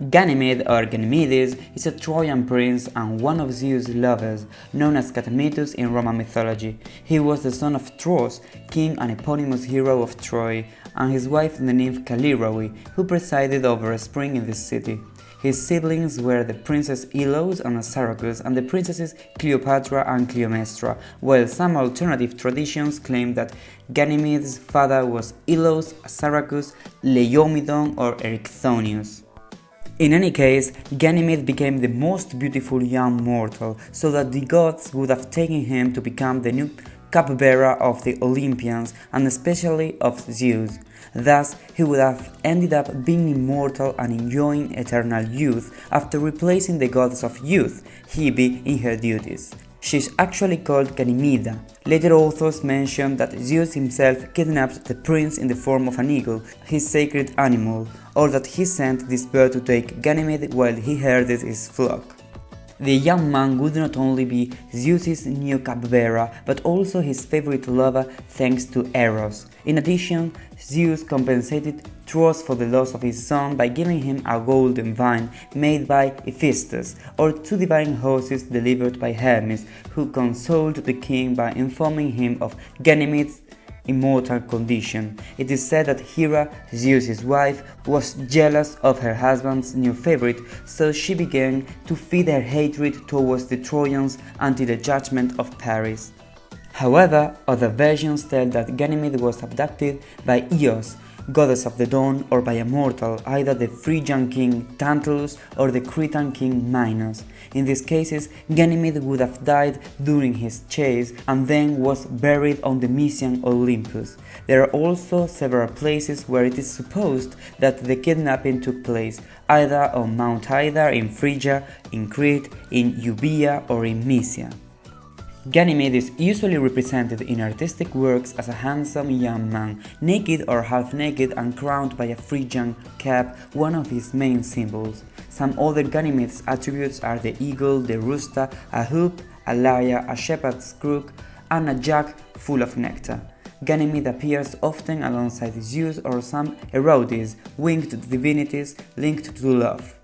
Ganymede or Ganymedes is a Trojan prince and one of Zeus' lovers, known as CATAMITUS in Roman mythology. He was the son of Tros, king and eponymous hero of Troy, and his wife the nymph Callirrhoe, who presided over a spring in this city. His siblings were the princess Elos and Assaracus and the princesses Cleopatra and Clyomnestra, while some alternative traditions claim that Ganymede's father was Elos, Assaracus, Laomedon or Erichthonius. In any case, Ganymede became the most beautiful young mortal, so that the gods would have taken him to become the new cupbearer of the Olympians and especially of Zeus. Thus, he would have ended up being immortal and enjoying eternal youth after replacing the goddess of youth, Hebe, in her duties. She is actually called Ganymede. Later authors mention that Zeus himself kidnapped the prince in the form of an eagle, his sacred animal, or that he sent this bird to take Ganymede while he herded his flock. The young man would not only be Zeus's new cupbearer, but also his favorite lover thanks to Eros. In addition, Zeus compensated Tros for the loss of his son by giving him a golden vine made by Hephaestus, or two divine horses delivered by Hermes, who consoled the king by informing him of Ganymede's immortal condition. It is said that Hera, Zeus's wife, was jealous of her husband's new favorite, so she began to feed her hatred towards the Trojans until the judgment of Paris. However, other versions tell that Ganymede was abducted by Eos, goddess of the dawn, or by a mortal, either the Phrygian king Tantalus or the Cretan king Minos. In these cases, Ganymede would have died during his chase and then was buried on the Mysian Olympus. There are also several places where it is supposed that the kidnapping took place, either on Mount Ida in Phrygia, in Crete, in Euboea, or in Mysia. Ganymede is usually represented in artistic works as a handsome young man, naked or half-naked and crowned by a Phrygian cap, one of his main symbols. Some other Ganymede's attributes are the eagle, the rooster, a hoop, a lyre, a shepherd's crook, and a jug full of nectar. Ganymede appears often alongside Zeus or some Herodes, winged divinities linked to love.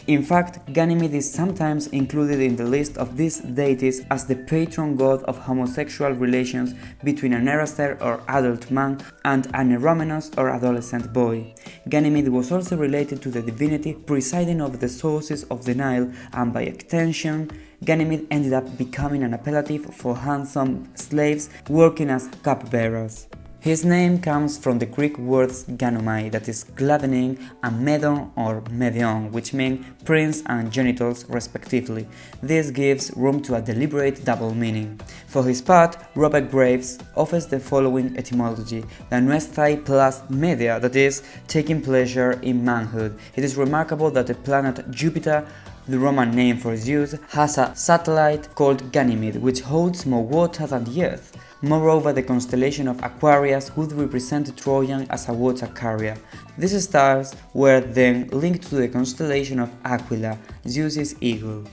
In fact, Ganymede is sometimes included in the list of these deities as the patron god of homosexual relations between an Eraser or adult man and an Eromenos or adolescent boy. Ganymede was also related to the divinity presiding over the sources of the Nile, and by extension, Ganymede ended up becoming an appellative for handsome slaves working as cupbearers. His name comes from the Greek words ganomai, that is gladdening, and medon or medeon, which mean prince and genitals respectively. This gives room to a deliberate double meaning. For his part, Robert Graves offers the following etymology: ganuesthai plus media, that is, taking pleasure in manhood. It is remarkable that the planet Jupiter, the Roman name for Zeus, has a satellite called Ganymede, which holds more water than the Earth. Moreover, the constellation of Aquarius would represent Trojan as a water carrier. These stars were then linked to the constellation of Aquila, Zeus's eagle.